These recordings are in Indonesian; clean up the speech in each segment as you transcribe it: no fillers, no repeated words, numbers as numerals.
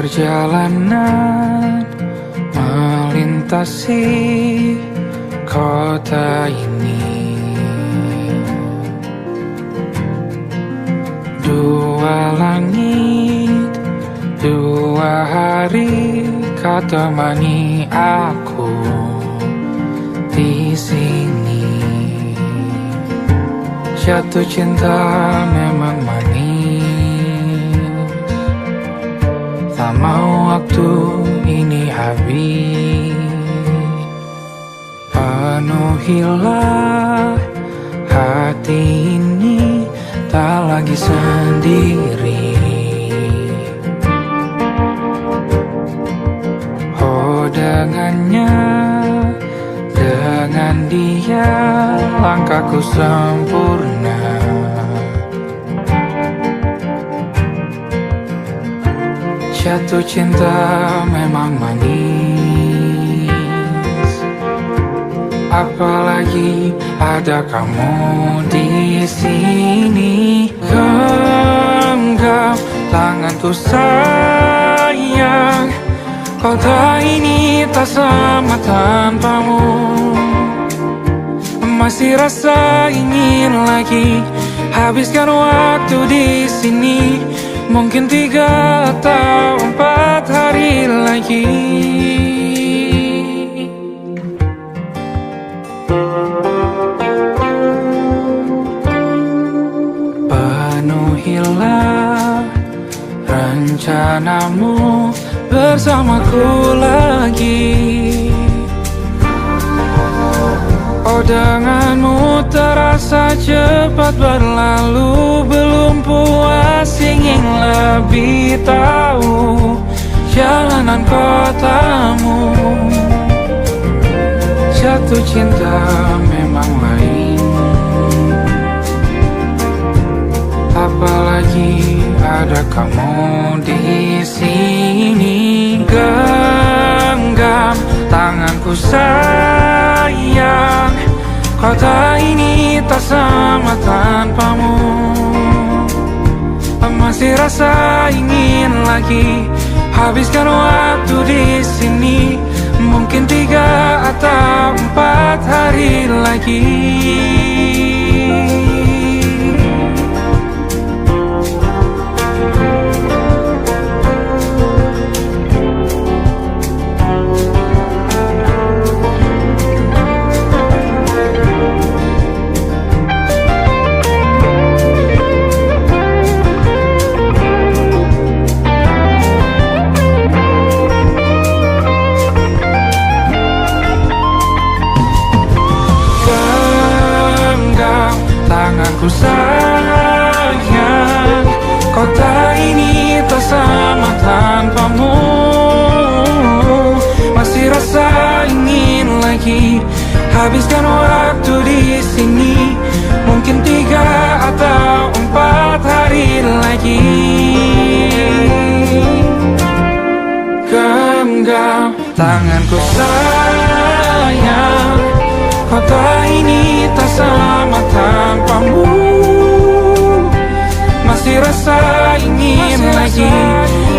Perjalanan melintasi kota ini, dua langit, dua hari kau temani aku di sini. Jatuh cinta memang manis, tak mau waktu ini habis. Penuhilah hati ini, tak lagi sendiri. Oh, dengannya, dengan dia langkahku sempurna. Jatuh cinta memang manis, apalagi ada kamu di sini. Genggam tanganku sayang, kota ini tak sama tanpamu. Masih rasa ingin lagi habiskan waktu di sini. Mungkin 3 atau 4 hari lagi. Penuhilah rencanamu bersamaku lagi. Oh, denganmu terasa cepat berlalu. Belum puas ingin lebih tahu jalanan kotamu. Jatuh cinta memang lain, apalagi ada kamu di sini. Genggam tanganku sayang, kota ini tak sama tanpamu. Masih rasa ingin lagi habiskan waktu di sini. Mungkin 3 atau 4 hari lagi. Tanganku sayang, kota ini tak sama tanpamu. Masih rasa ingin lagi habiskan waktu di sini. Mungkin 3 atau 4 hari lagi. Genggam tanganku sayang, kota ini tak sama tanpamu. Masih rasa ingin lagi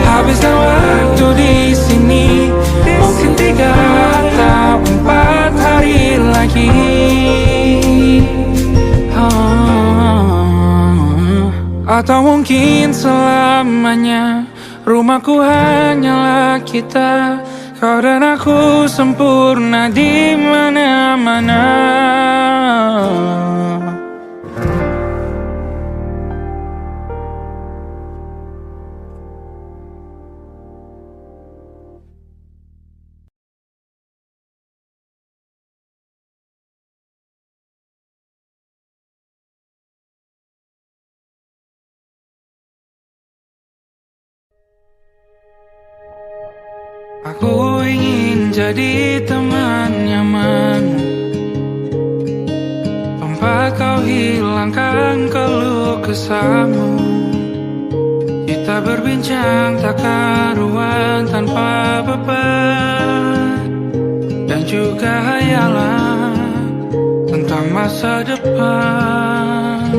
habiskan waktu di sini. Mungkin 3 atau 4 hari lagi. Atau mungkin selamanya. Rumahku hanyalah kita, kau dan aku sempurna di mana-mana. Aku ingin jadi teman nyaman, tempat kau hilangkan keluh kesahmu. Kita berbincang tak karuan tanpa beban, dan juga hayalan tentang masa depan.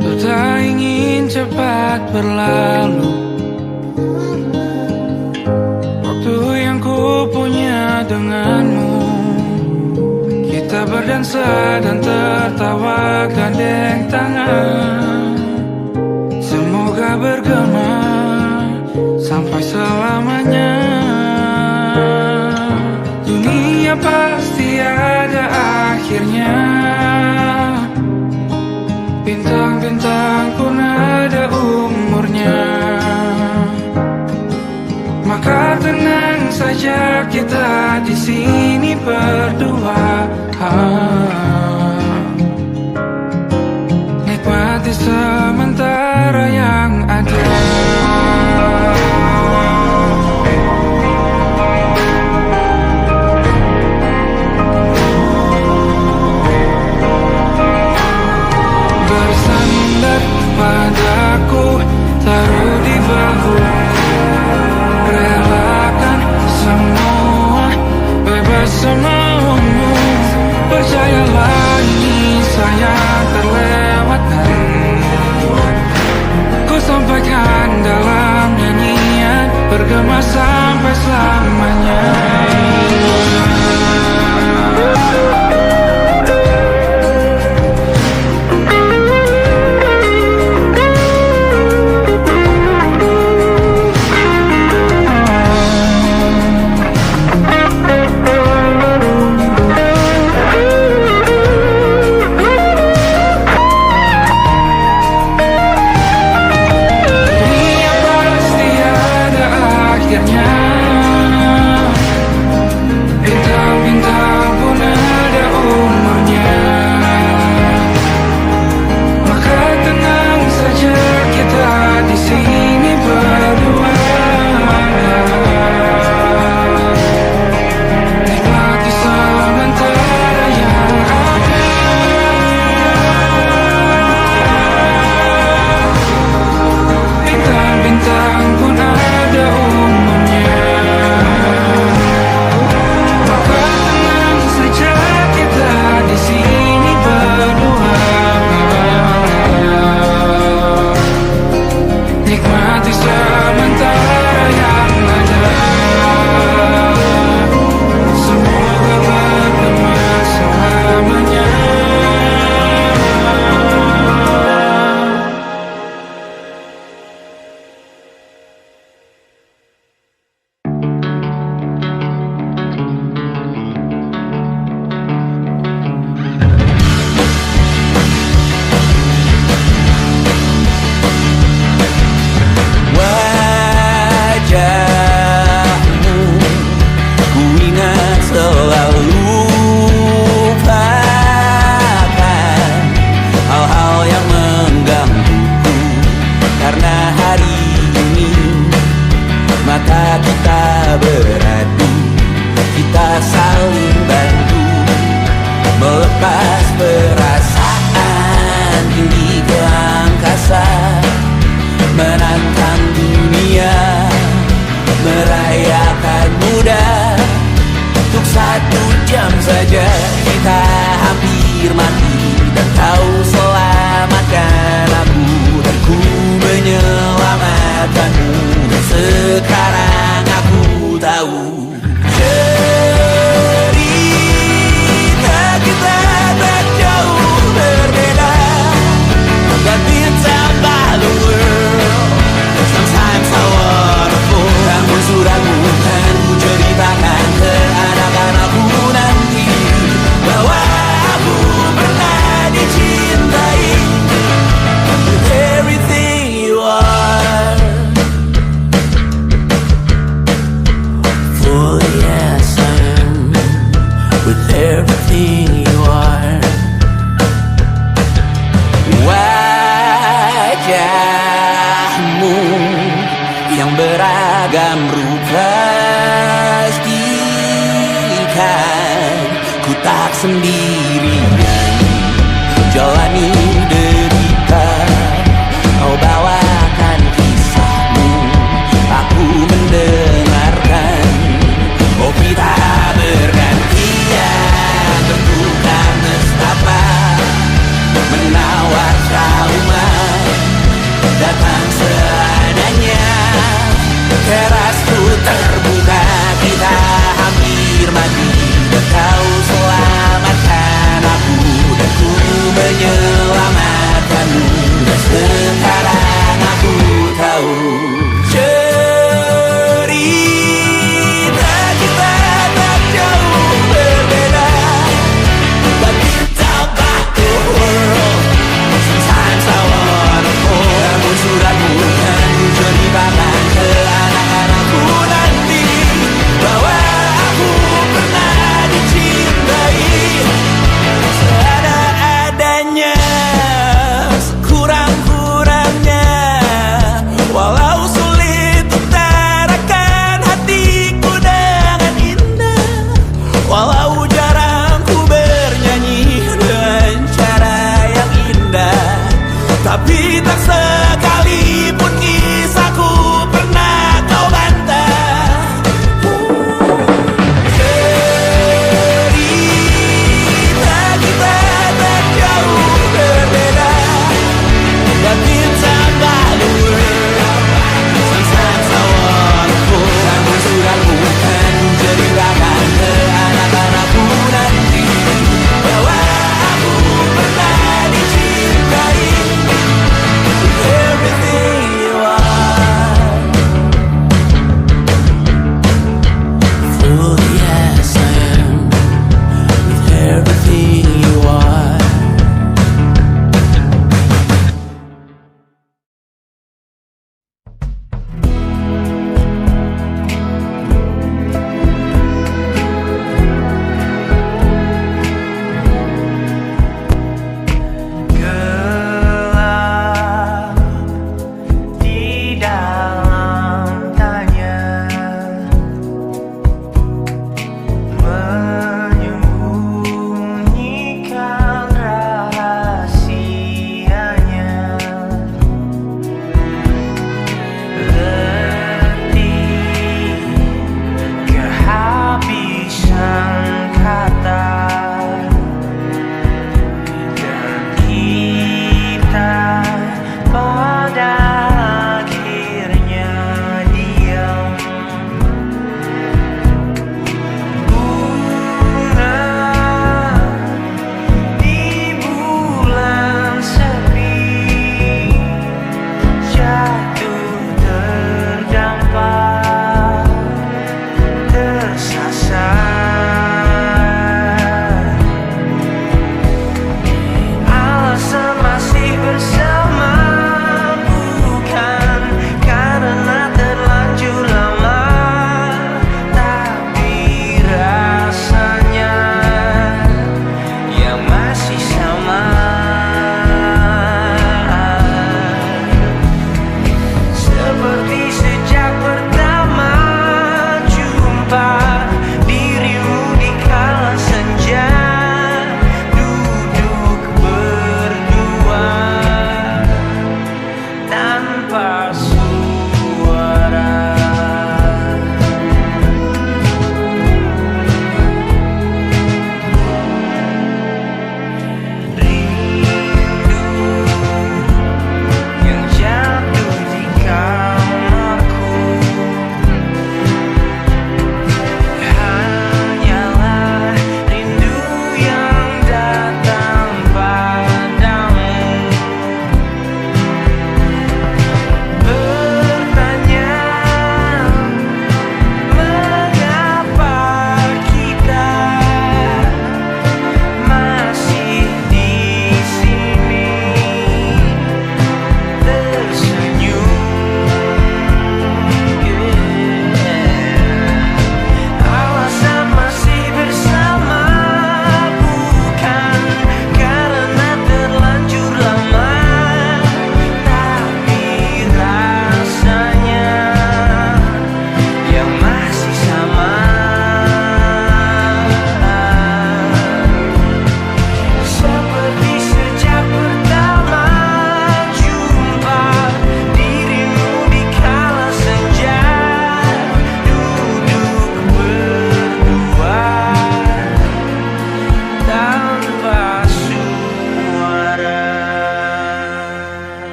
Ku tak ingin cepat berlalu, Kita berdansa dan tertawa gandeng tangan. Semoga bergema sampai selamanya. Dunia pasti ada akhirnya. Bintang-bintang pun ada umurnya. Maka tenang saja kita di sini berdua. Nikmati sementara yang ada. Bersandar padaku, taruh di bahu. Relakan semua, bebas semaumu. Percayalah ini sayang terlewatkan. Ku sampaikan dalam nyanyian, bergema sampai selamanya. Bintang-bintang pun ada umurnya. Maka tenang saja kita di sini berdua. Nikmati sementara yang ada. Bintang-bintang pun ada umurnya. Di sini berdua. Nikmati sementara yang ada. Semoga bergema selamanya. terbuka, kita hampir mati dan kau selamatkan.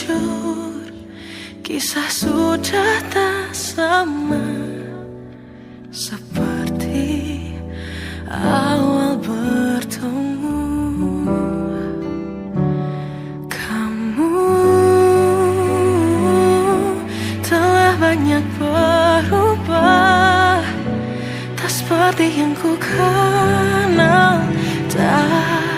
jujur, kisah sudah tak sama seperti awal bertemu. Kamu telah banyak berubah, tak seperti yang ku kenal dahulu.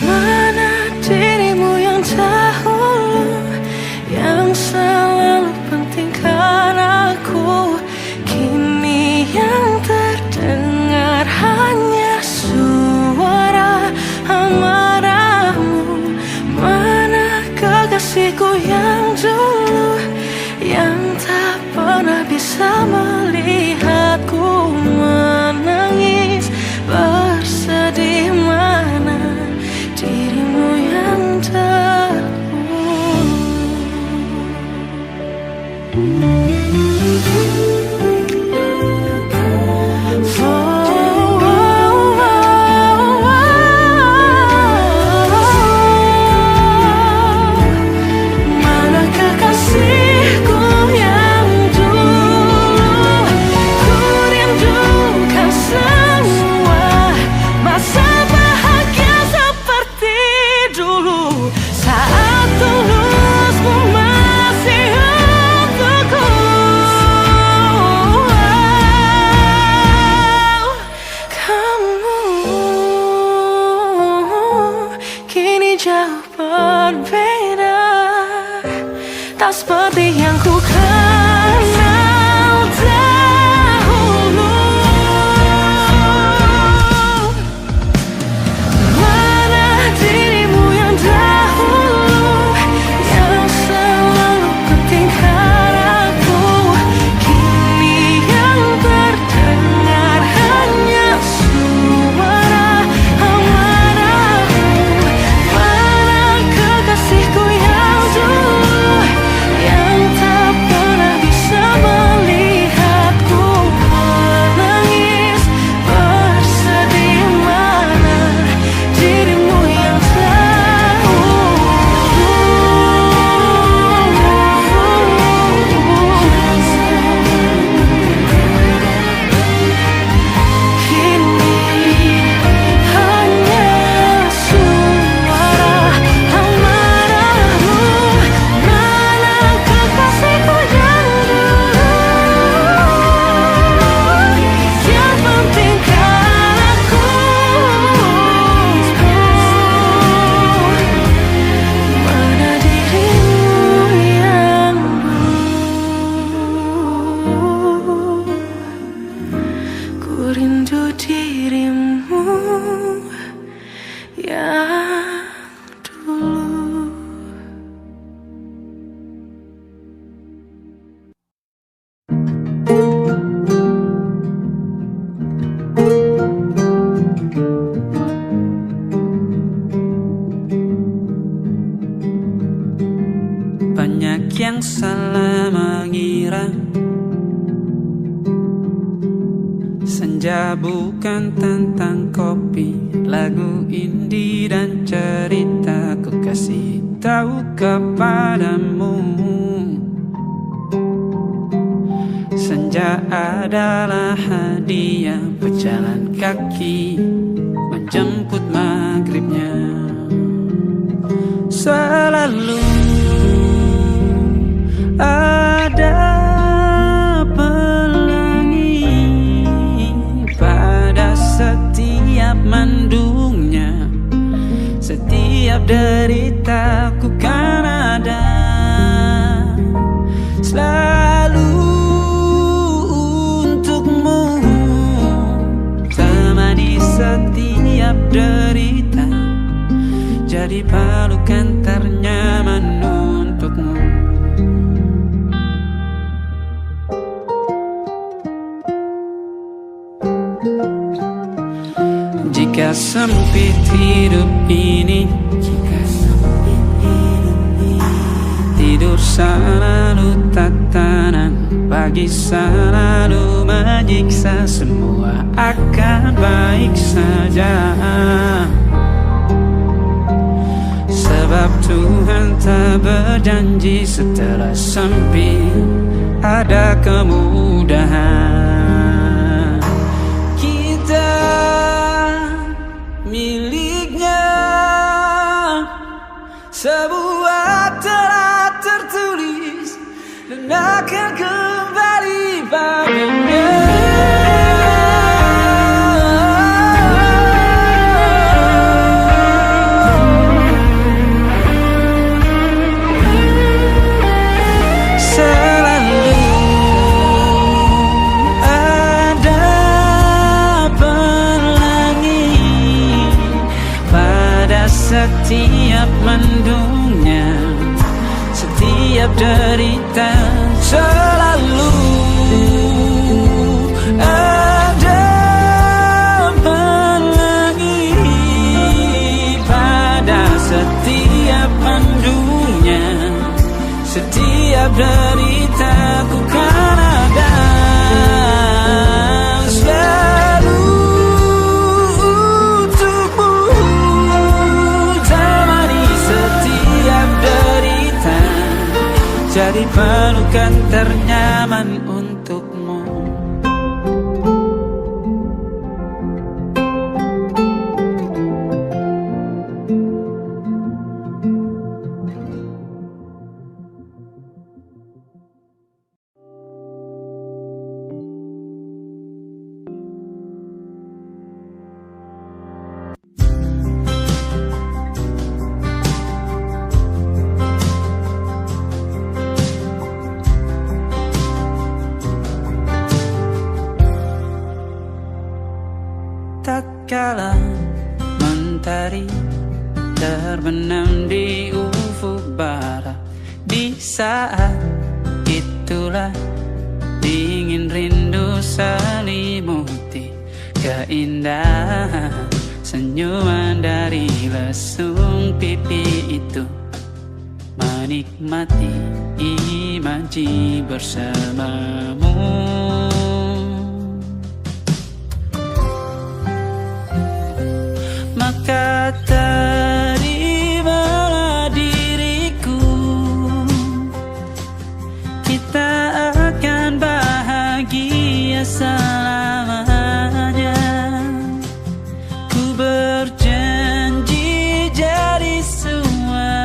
Mana dirimu yang dahulu, yang selalu pentingkan aku, kini yang terdengar hanya suara amarahmu. Mana kekasihku yang dulu, yang tak pernah bisa melihatku menangis bersedih. Mana dirimu yang dahulu. Mana kekasihku yang dulu, ku rindukan semua masa bahagia seperti dulu, saat tulusmu masih untukku. Kamu kini jauh berbeda, tak seperti yang ku kenal dahulu. Mana dirimu yang dahulu, yang selalu pentingkan aku, kini yang terdengar hanya suara amarahmu. Mana kekasihku yang dulu, yang tak pernah bisa melihatku menangis bersedih. Mana dirimu yang kini hanya suara amarahmu. Mana kekasihku yang dulu, yang pentingkan aku, mana dirimu yang dulu. Ku rindu dirimu yang dulu. Banyak yang salah mengira senja bukan tentang kopi, lagu indie dan cerita. Ku kasih tahu kepadamu, senja adalah hadiah pejalan kaki menjemput maghribnya. Selalu ada pelangi pada setiap mendungnya, setiap deritaku kan ada selalu untukmu, temani setiap derita, jadi pelukan ternyaman untukmu. Jika sempit hidup ini, tidur selalu tatanan, pagi selalu menyiksa, semua akan baik saja. Sebab Tuhan tak berjanji setelah sempit ada kemudahan. Kita miliknya, sebuah telah tertulis dan akan kembali padanya. Setiap mendungnya, setiap derita, selalu ada pelangi. Pada setiap mendungnya, setiap derita, ku kan ada selalu jadi pelukan ternyaman untukmu. Tatkala mentari terbenam di ufuk barat, di saat itulah dingin rindu selimuti keindahan senyuman dari lesung pipi itu, menikmati imaji bersamamu. Maka terimalah diriku, kita akan bahagia selamanya. Ku berjanji jadi suamimu,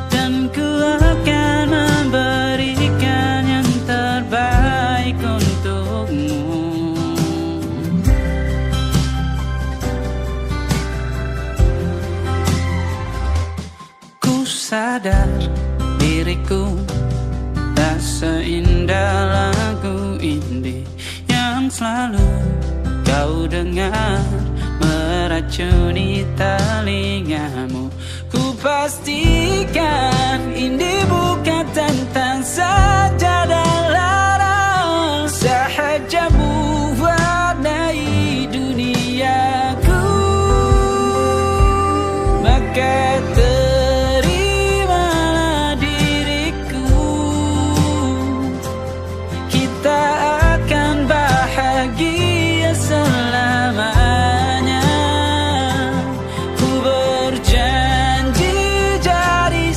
dan ku akan memberikan yang terbaik untukmu. Sadar diriku tak seindah lagu indie yang selalu kau dengar meracuni telingamu. Ku pastikan indie bukan tentang saja dan larang, sahaja mewarnai duniaku. Maka bahagia selamanya. Ku berjanji jadi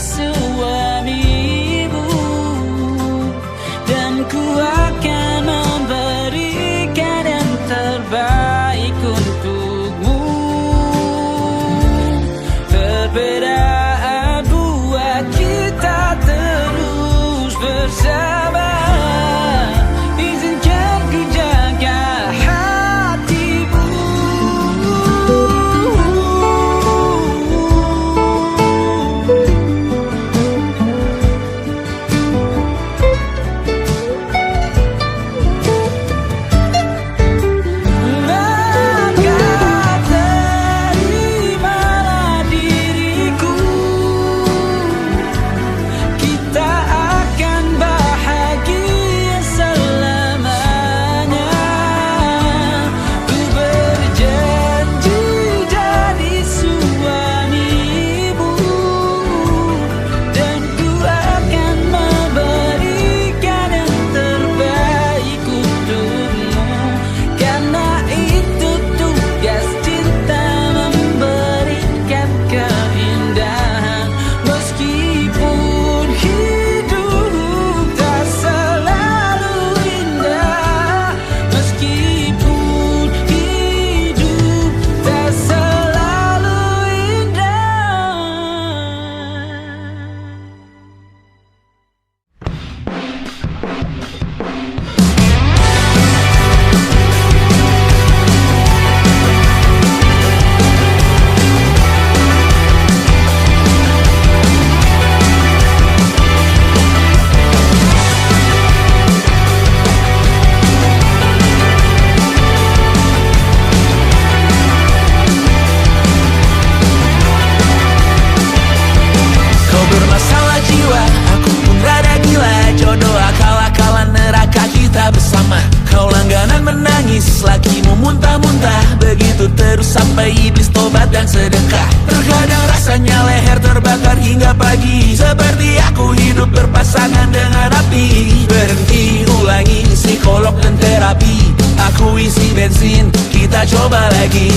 terus sampai iblis tobat dan sedekah. Terkadang rasanya leher terbakar hingga pagi, seperti aku hidup berpasangan dengan api. Berhenti, ulangi psikolog dan terapi. Aku isi bensin, kita coba lagi.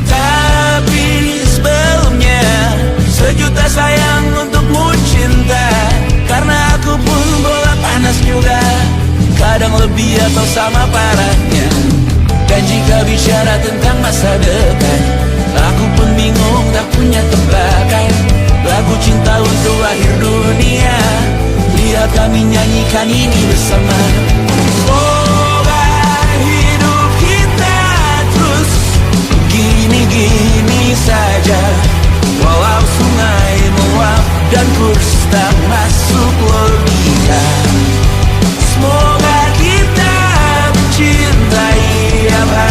Tapi sebelumnya, sejuta sayang untukmu cinta. Karena aku pun bola panas juga, kadang lebih atau sama parahnya. Dan jika bicara tentang masa depan, aku pun bingung tak punya tebakan. Lagu cinta untuk akhir dunia, lihat kami nyanyikan ini bersama. Semoga hidup kita terus gini-gini saja, walau sungai meluap dan kurs tak masuk logika. Semoga kita mencintai apa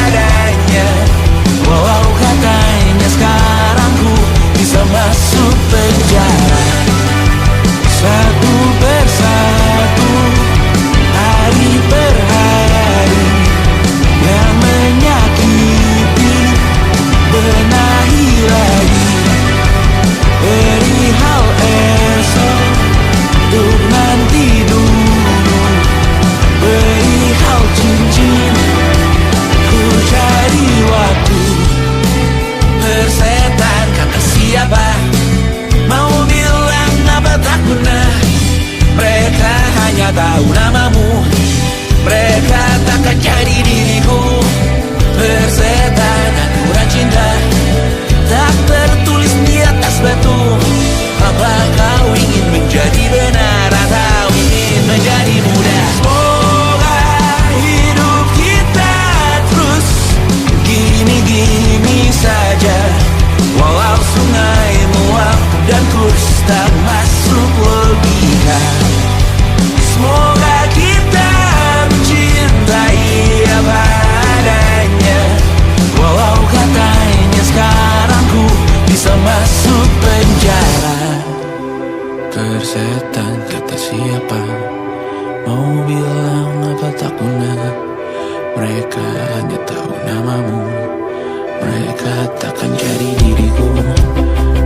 adanya, walau katanya sekarang ku bisa masuk penjara. Satu persatu, hari per hari, yang menyakiti benahi lagi. Perihal esok, untuk nanti dulu. Perihal cincin, ku cari waktu. Persetan kata siapa, mau bilang apa tak pernah. Mereka hanya tahu namamu, mereka takkan jadi diriku. Persetan aturan cinta, tak tertulis di atas batu. Apa kau ingin menjadi benar atau ingin menjadi muda? Semoga hidup kita terus gini-gini saja, walau sungai meluap dan kurs tak masuk logika. Semoga kita mencintai apa adanya, walau katanya sekarang ku bisa masuk penjara. Persetan kata siapa, mau bilang apa tak guna. Mereka hanya tahu namamu, mereka takkan jadi diriku.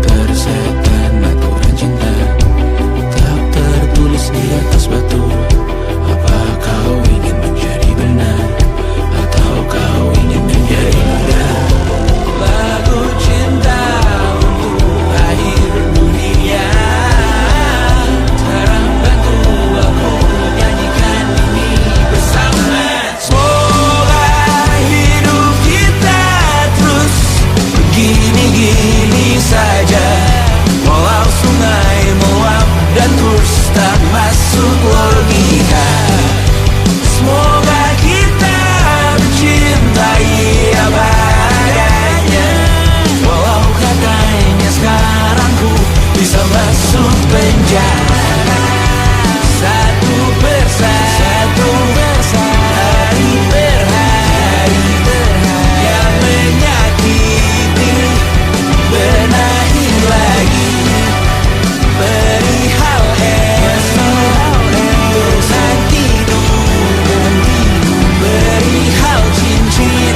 Persetan aturan cinta, tak tertulis di atas batu. Apa kau ingin menjadi benar atau kau ingin menjadi muda? Lagu cinta untuk akhir dunia, sekarang bantu aku nyanyikan ini bersama. Semoga hidup kita terus begini-gini saja, walau sungai meluap dan kurs tak masuk logika. Semoga kita mencintai apa adanya, walau katanya sekarang ku bisa masuk penjara. Satu persatu, hari per hari, yang menyakiti benahi lagi. Perihal esok, untuk nanti dulu. Perihal cincin,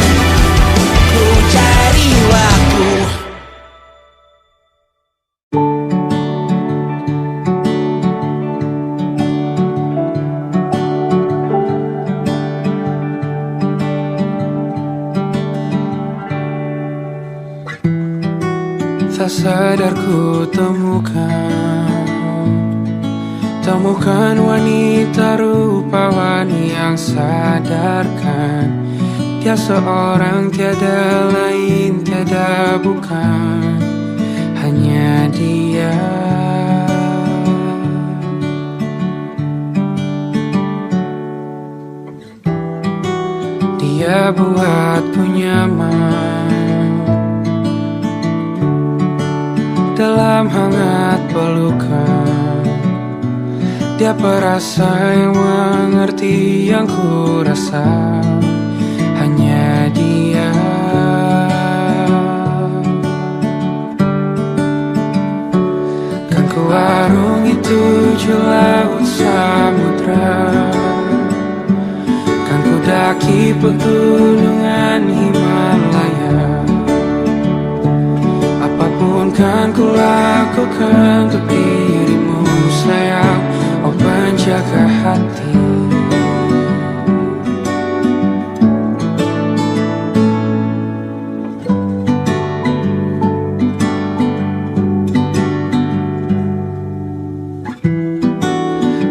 ku cari waktu. Tak sadar ku temukan wanita rupawani yang sadarkan dia seorang, tiada lain, tiada bukan, hanya dia. Dia buatku nyaman dalam hangat pelukan. Dia perasa yang mengerti yang ku rasa, hanya dia. Kan ku arungi 7 laut samudra, kan ku daki pegunungan Himalaya. kan ku lakukan untuk dirimu sayang, oh penjaga hati.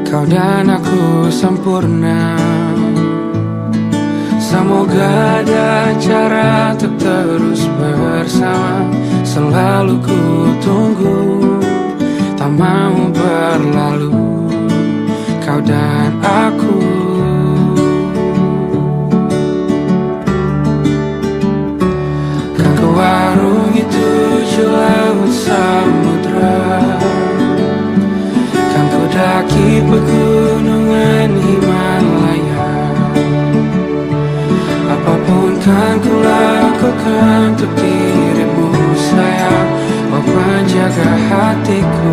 Kau dan aku sempurna, semoga ada cara untuk terus bersama. Selalu ku tunggu, tak mau berlalu, kau dan aku. Kan ku warungi tujuh laut samudra, kan ku daki pegunungan Himalaya. Apapun kan ku lakukan untuk dirimu sayang, oh penjaga hatiku.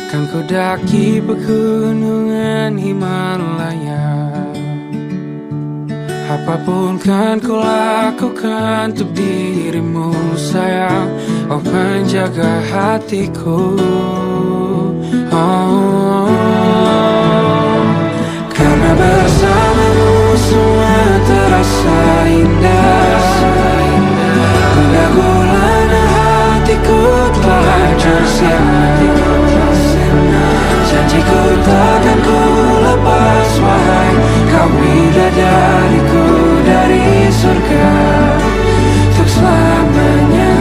Kan ku daki pegunungan Himalaya. Apapun kan ku lakukan untuk dirimu sayang, oh penjaga hatiku. Oh, karena bersamamu semua terasa indah. Gula-gulana hatiku telah tersiap. Janjiku takkan ku lepas, wahai kau bidadariku dari surga untuk selamanya,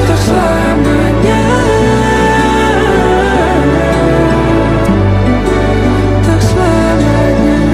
untuk selamanya, untuk selamanya.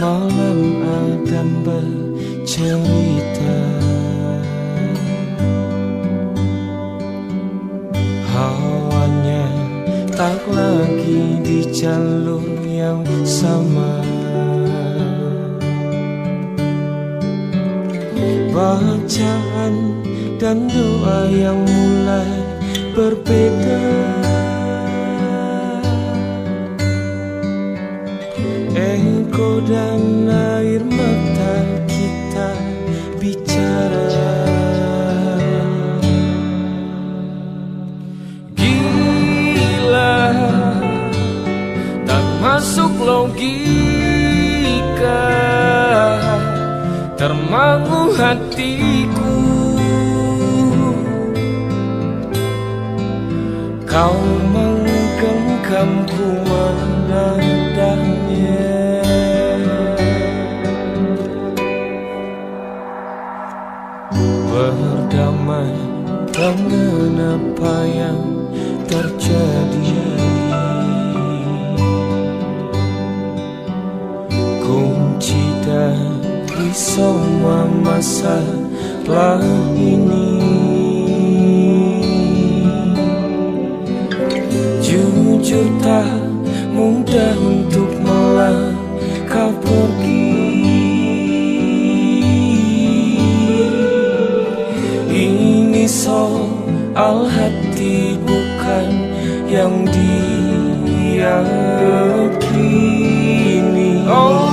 malam Adam bercerita, hawanya tak lagi di jalur yang sama. Bacaan dan doa yang mulai berbeda. Engkau dan air mata kita bicara. Gila, tak masuk logika, termangu hatiku. Kau menggenggamku menandanya. Berdamai dengan apa yang terjadi, kunci dari semua masalah ini. Jujur tak mudah untuk melangkah pergi. soal hati bukan yang diyakini. Oh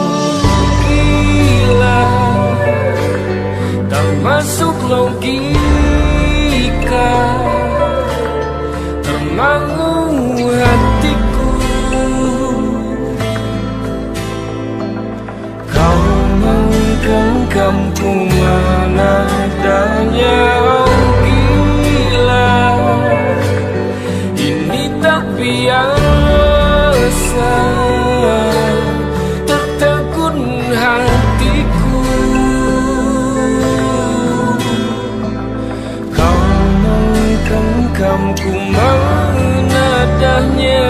gila, tak masuk logika, termangu hatiku. Kau menggenggamku mana adanya. Oh gila, ini tak biasa, tertegun hatiku. Kau menggenggamku mana adanya.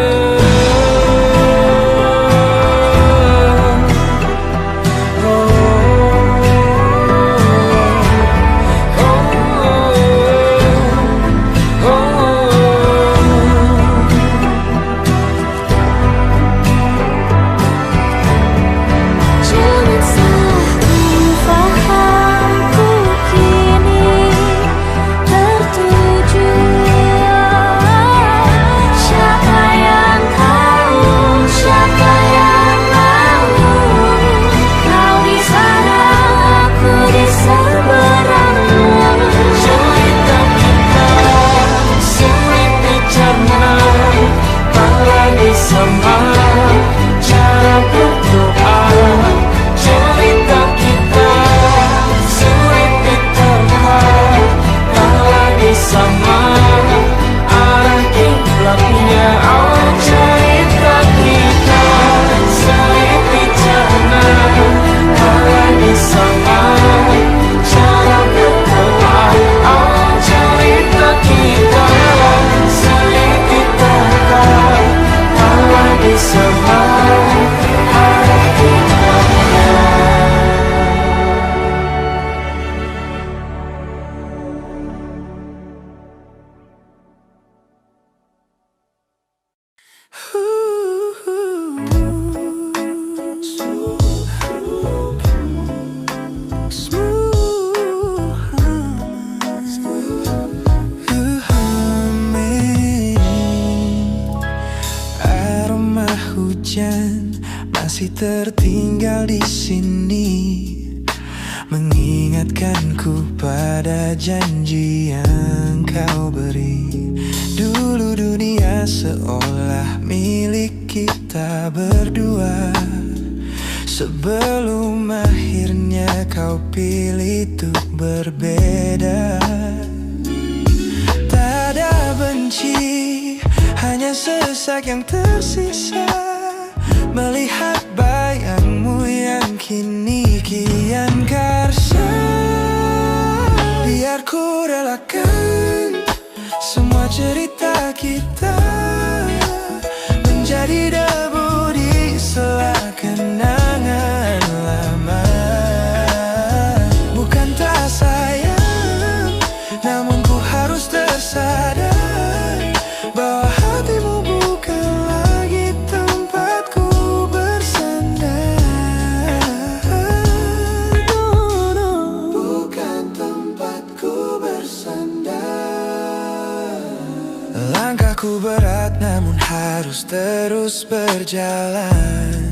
Masih tertinggal di sini, mengingatkanku pada janji yang kau beri. Dulu dunia seolah milik kita berdua, sebelum akhirnya kau pilih untuk berbeda. Tak ada benci, hanya sesak yang tersisa, melihat bayangmu yang kini kian karsa. Biar ku relakan semua cerita kita menjadi debu di sela kenangan lama. Bukan tak sayang, namun ku harus tersadar bahwa hatimu bukan lagi tempatku bersandar. Bukan tempatku bersandar. Langkahku berat namun harus terus berjalan,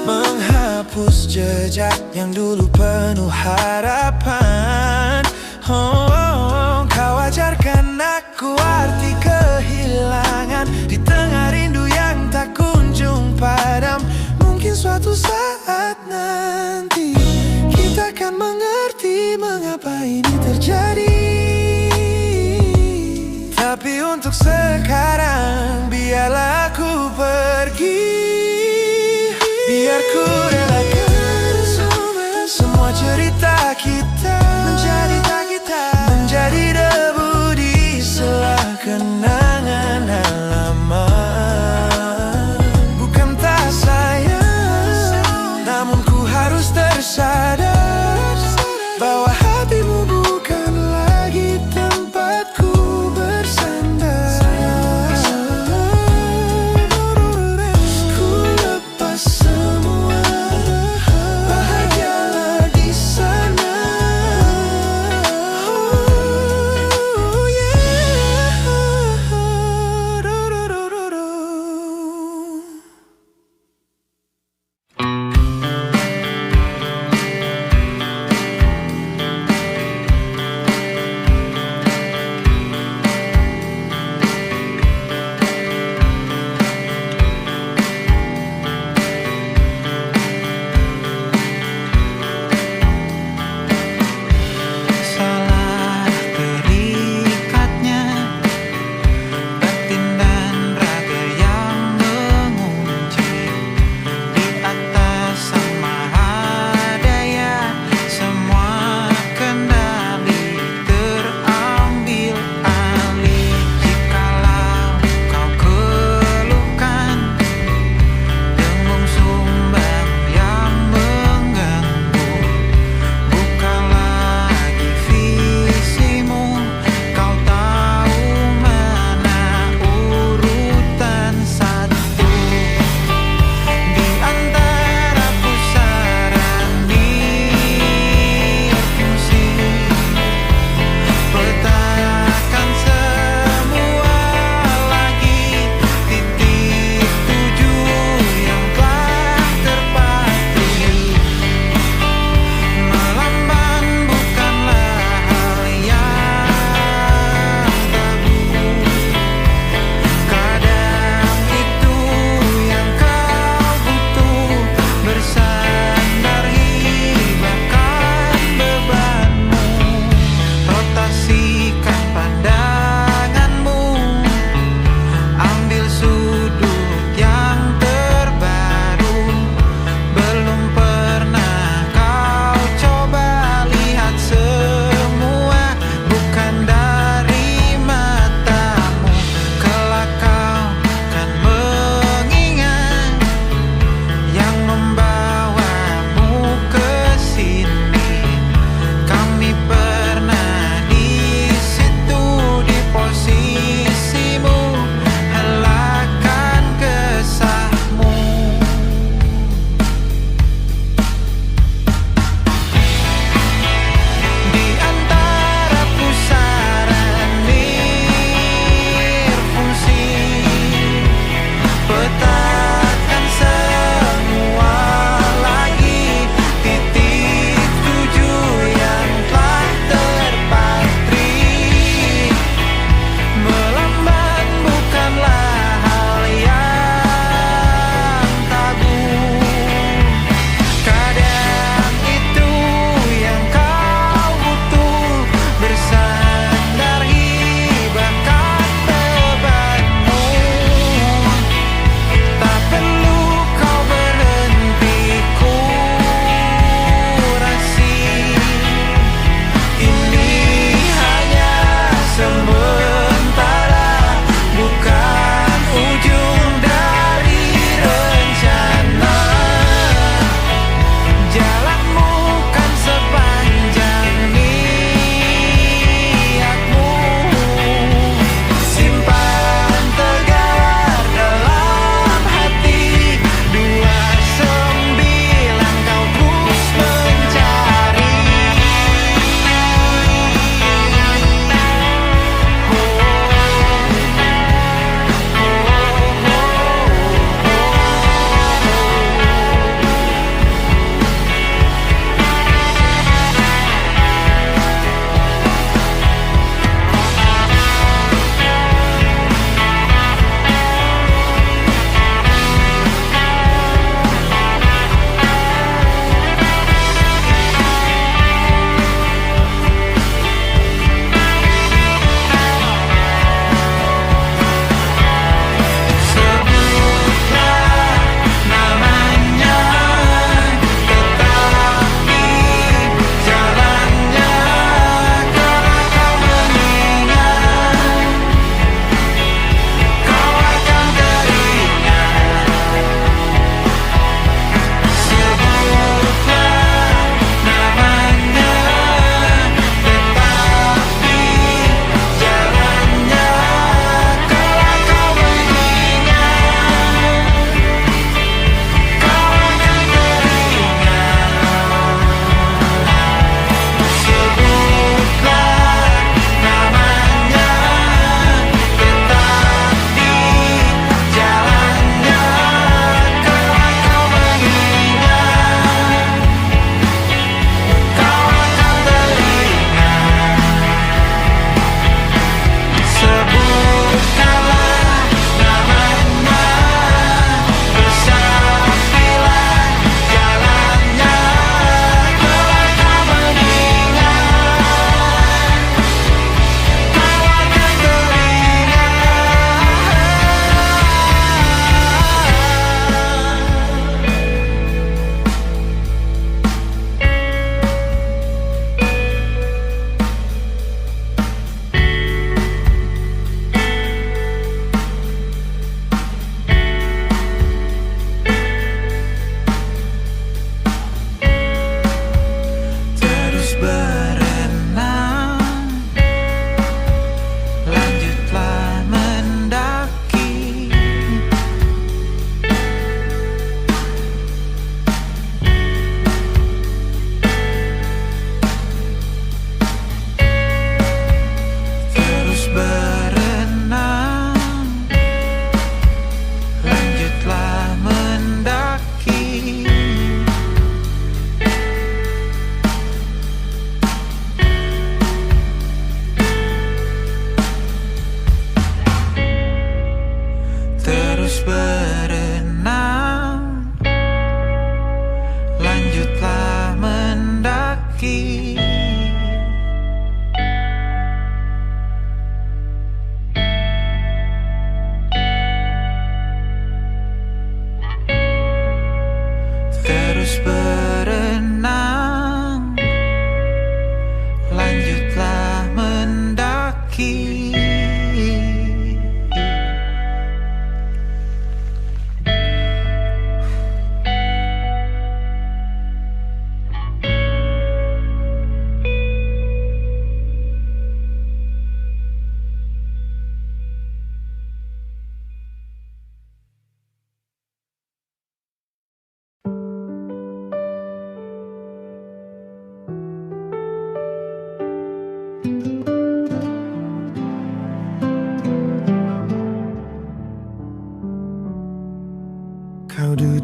menghapus jejak yang dulu penuh harapan. Kau ajarkan aku arti kehilangan di tengah rindu yang tak kunjung padam. Mungkin suatu saat nanti kita akan mengerti mengapa ini terjadi. Tapi untuk sekarang biarlah aku pergi. Biar ku relakan semua cerita kita menjadi debu di sela kenangan lama. Bukan tak sayang, namun ku harus tersadar bahwa hatimu bukan lagi tempatku bersandar.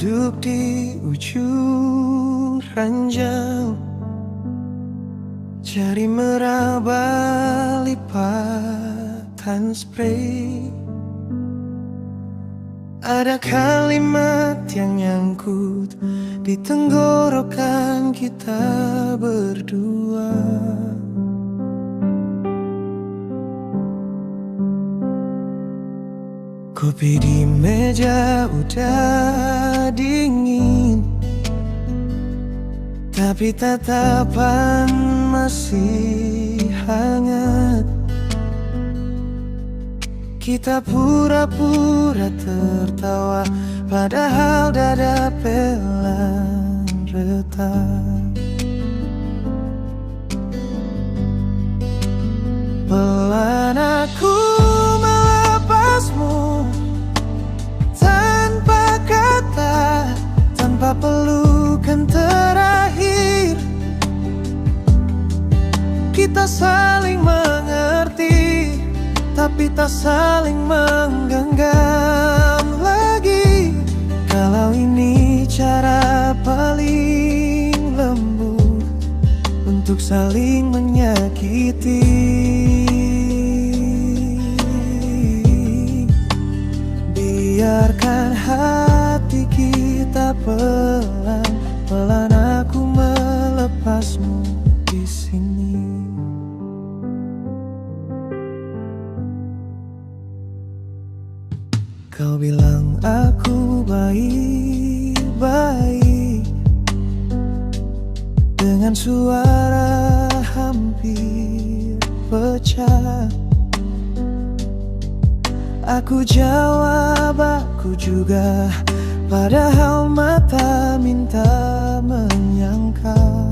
duduk di ujung ranjang, jari meraba lipatan spray. Ada kalimat yang nyangkut di tenggorokan kita berdua. Kopi di meja udah dingin, tapi tatapan masih hangat. Kita pura-pura tertawa, padahal dada pelan retak. Pelan aku melepasmu, tanpa kata, tanpa pelukan terakhir. Kita saling mengerti, tapi tak saling menggenggam lagi. Kalau ini cara paling lembut untuk saling menyakiti. Biarkan hati kita pelan-pelan aku melepasmu di sini. Kau bilang aku baik-baik, dengan suara hampir pecah. Aku jawab aku juga, padahal mata minta menyangkal.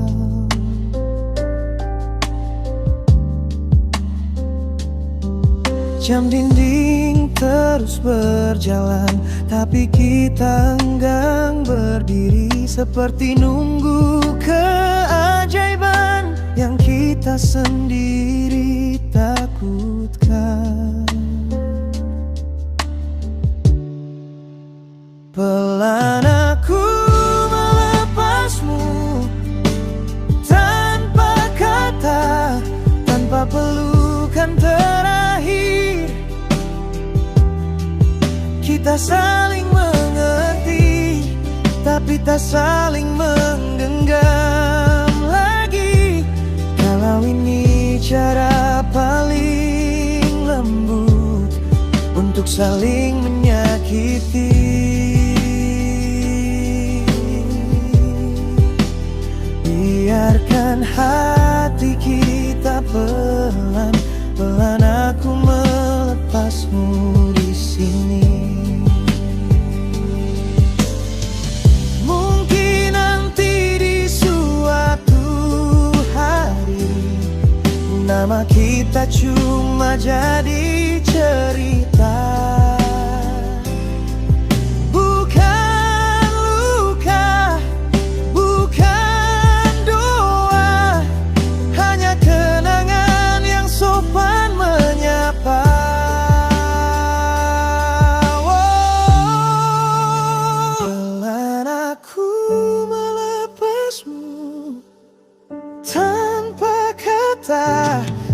Jam dinding terus berjalan, tapi kita enggan berdiri, seperti nunggu keajaiban yang kita sendiri takutkan. Pelan aku melepasmu, tanpa kata, tanpa pelukan terakhir. Kita saling mengerti, tapi tak saling menggenggam lagi. Kalau ini cara paling lembut untuk saling menyakiti. Biarkan hati kita pelan-pelan aku melepasmu di sini. Mungkin nanti di suatu hari nama kita cuma jadi cerita.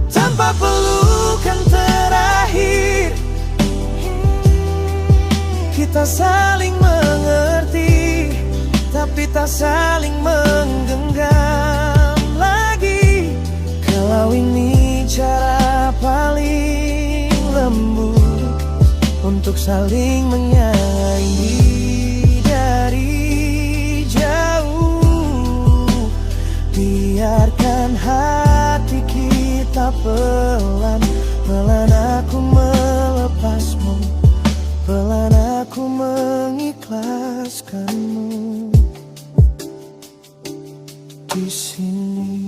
Tanpa pelukan terakhir, kita saling mengerti, tapi tak saling menggenggam lagi. Kalau ini cara paling lembut untuk saling menyayangi dari jauh. Biarkan hati kita pelan-pelan aku melepasmu, pelan aku mengikhlaskanmu di sini.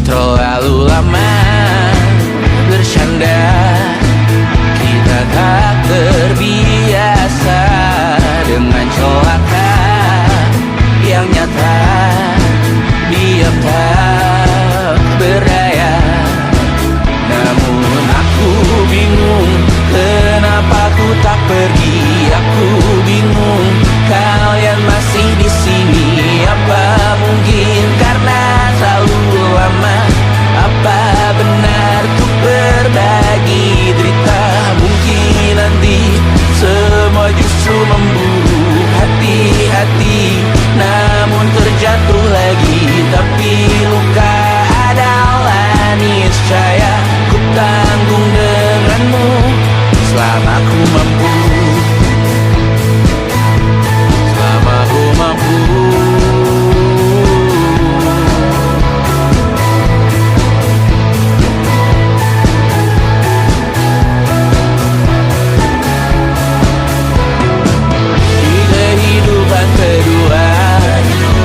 Terlalu lama bercanda, kita tak terbiasa dengan celaka yang nyata. Diam tak berdaya, namun aku bingung kenapa ku tak pergi. Aku bingung kalian masih di sini. Apa mungkin karena terlalu lama? Apa benar ku berbagi derita? Mungkin nanti semua justru memburu hati-hati, namun terjatuh lagi. Tapi luka adalah niscaya ku tanggung denganmu selama ku mampu. Selama ku mampu. Di kehidupan kedua,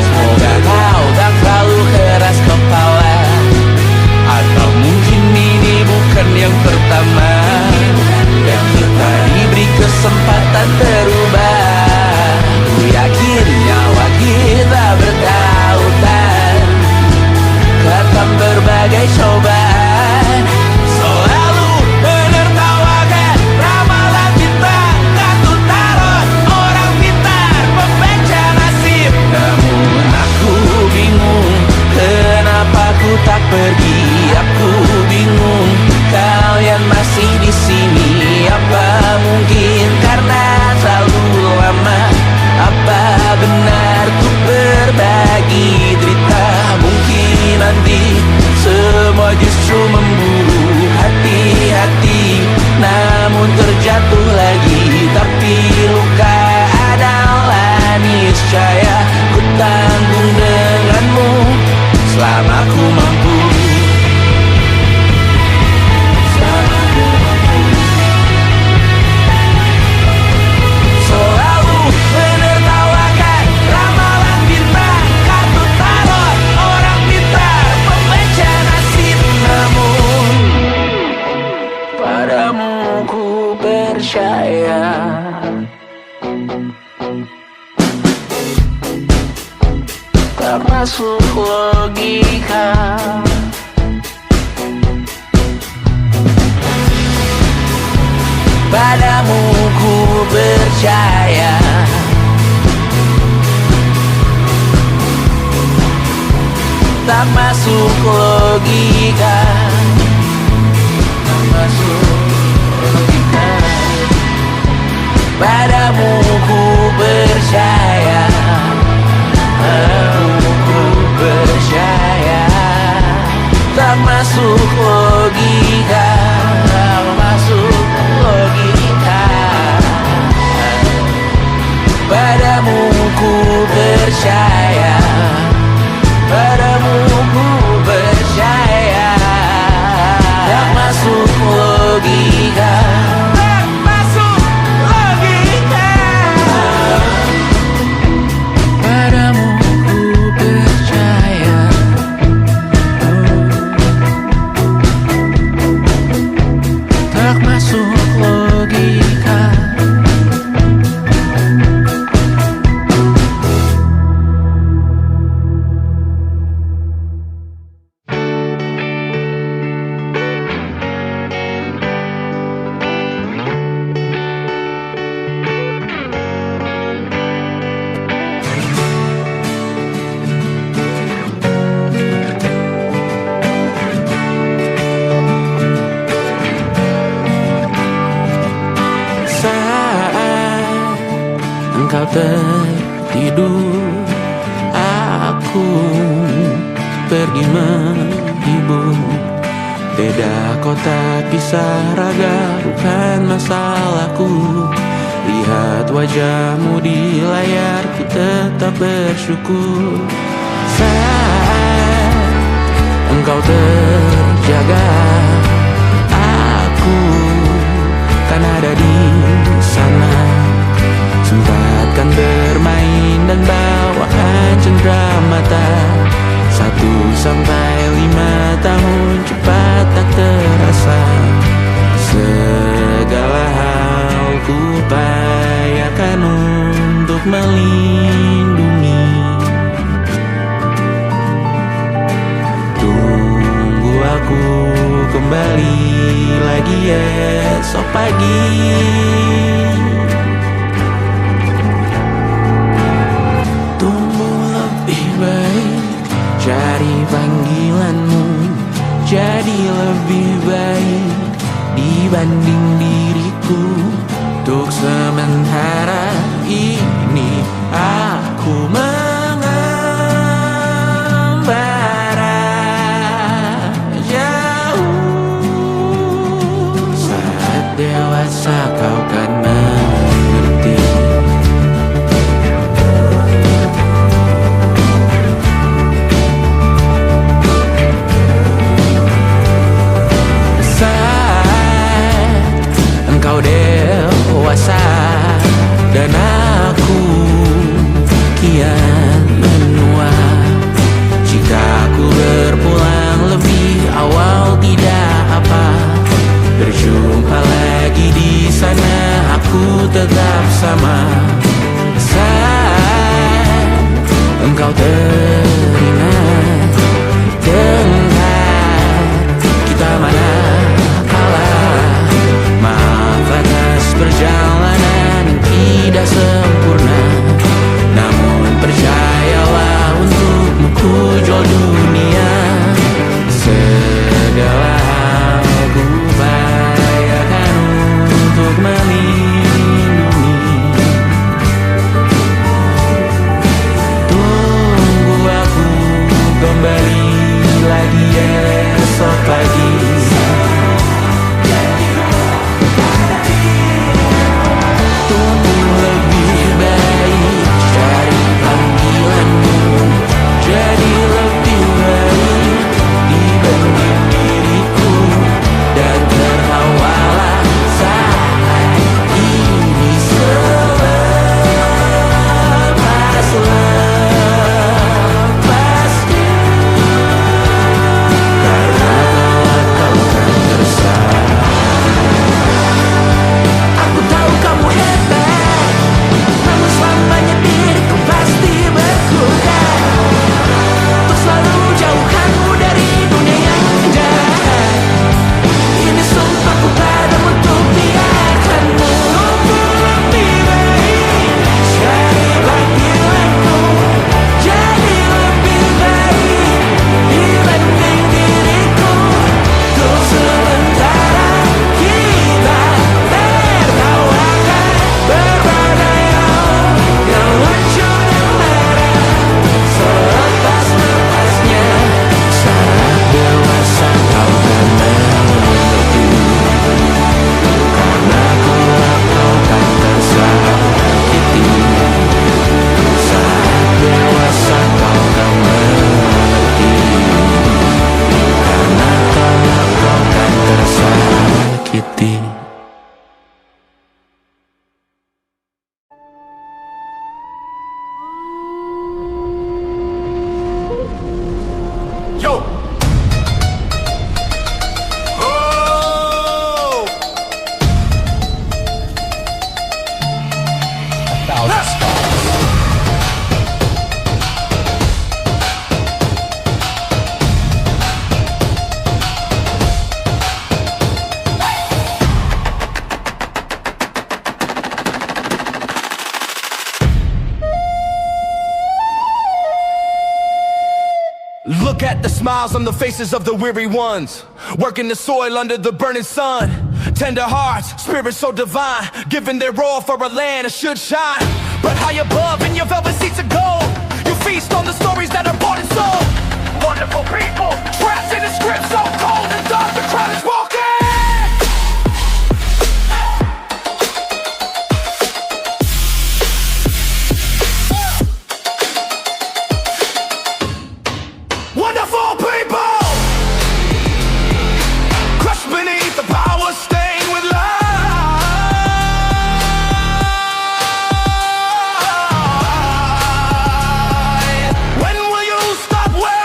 semoga kau tak terlalu keras kepala. Atau mungkin ini bukan yang pertama yang kita diberi kesempatan berubah. Ku yakin nyawa kita bertautan, ketam berbagai cobaan. Selalu menertawakan ramalan bintang, kartu tarot orang pintar, pembaca nasib. Namun aku bingung kenapa ku tak pergi. Aku bingung kalian masih di sini. Apa mungkin karena terlalu lama? Apa benar ku berbagi derita? Mungkin nanti semua justru memburu hati-hati, namun terjatuh lagi. Tapi luka adalah niscaya ku tanggung denganmu selama ku mampu. Selalu menertawakan ramalan bintang, kartu tarot orang pintar, pembaca nasib. Namun padamu ku percaya. Tak masuk logika. Padamu ku percaya. Tak masuk logika. Tak masuk logika. Padamu ku percaya. Padamu ku percaya. Tak masuk logika. Tak masuk logika. Padamu ku percaya. Padamu ku percaya. Tak masuk logika. Tak masuk logika. Padamu ku percaya. Tak masuk logika. Engkau tertidur, aku pergi menghibur. Beda kota pisah raga bukan masalahku. Lihat wajahmu di layar, ku tetap bersyukur. Saat engkau terjaga, aku kan ada di sana. Sempatkan bermain dan bawaan cendera mata. sampai 5 tahun cepat tak terasa. Segala hal ku upayakan untuk melindungi. Tunggu aku kembali lagi esok pagi. Tumbuh lebih baik, cari panggilanmu, jadi lebih baik dibanding diriku. Untuk sementara ini aku mengembara jauh. Saat dewasa kau kan mengerti. Engkau dewasa dan aku kian menua. Jika aku berpulang lebih awal tidak apa. Berjumpa lagi di sana, aku tetap sama. Saat engkau teringat dengar kita mana perjalanan tidak sempurna, namun percayalah untukmu ku jual dunia. Segala hal ku upayakan untuk melindungi. Tunggu aku kembali lagi esok pagi. Jadi lebih baik dibanding diriku, dan tertawalah saat ini selepas-lepasnya. Karena kau kan tersayang. Aku tahu kamu hebat, namun selamanya diriku pasti berkurang. Selalu jauhkanmu dari dunia yang jahat. Ini sumpahku padamu untuk biarkanmu lebih baik. Cari panggilanmu, jadi lebih baik dibanding diriku. Untuk sementara kita tertawakan berbagai hal yang lucu dan marah. Selepas-lepasnya, saat dewasa kau kan mengerti. Karena kelak kau kan tersakiti. Saat dewasa kau kan mengerti. Karena kelak kau kan tersakiti. Yo! Oh! Look at the smiles on the faces of the weary ones, working the soil under the burning sun. Tender hearts, spirits so divine, giving their all for a land that should shine. But high above in your velvet seats of gold, you feast on the stories that are bought and sold. Wonderful people, trapped in a script so cold and dark, the crowd is walking. Wonderful people, crushed beneath the power stained with light. When will you stop waiting?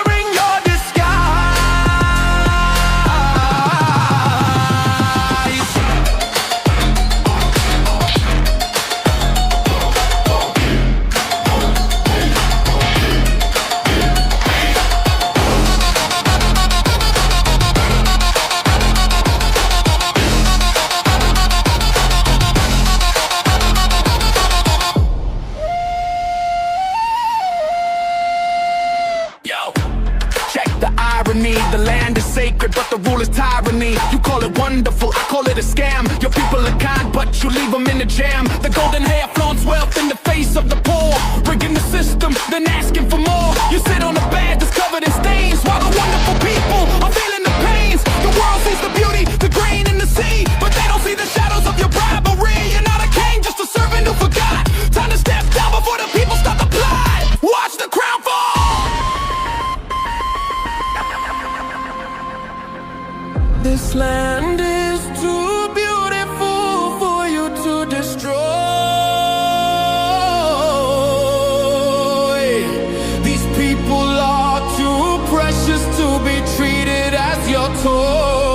irony. The land is sacred, but the rule is tyranny. You call it wonderful, I call it a scam. Your people are kind, but you leave them in the jam. The golden hair flaunts wealth in the face of the poor, rigging the system, then asking for more. You sit on a bed that's covered in stains, while the wonderful people are feeling the pains. The world sees the beauty, the grain in the sea, but they don't see the shadows of your bribery. You're not a king, just a servant who forgot. Time to step down before the people start to plot. Watch the crown fall. This land is too beautiful for you to destroy. These people are too precious to be treated as your toy.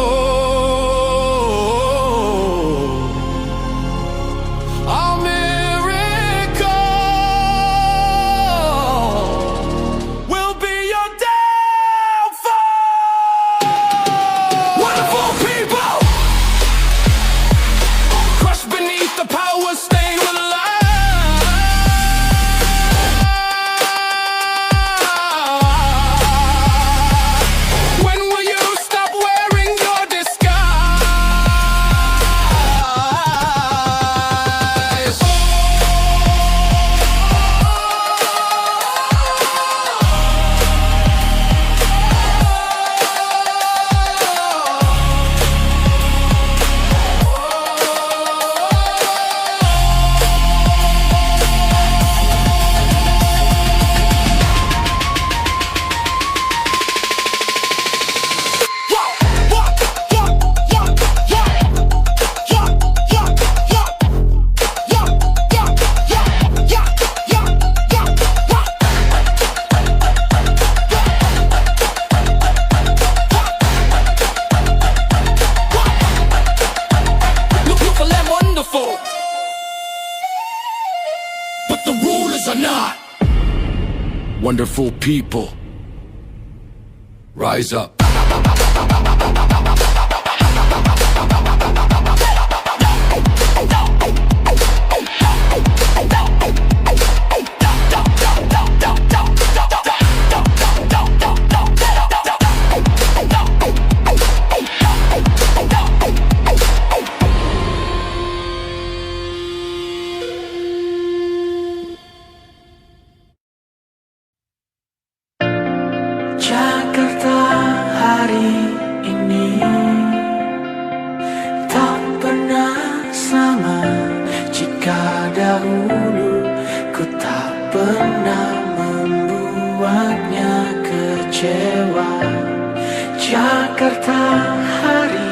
But the rulers are not. Wonderful people, rise up. Jakarta hari ini tak pernah sama. Jika dahulu ku tak pernah membuatnya kecewa. Jakarta hari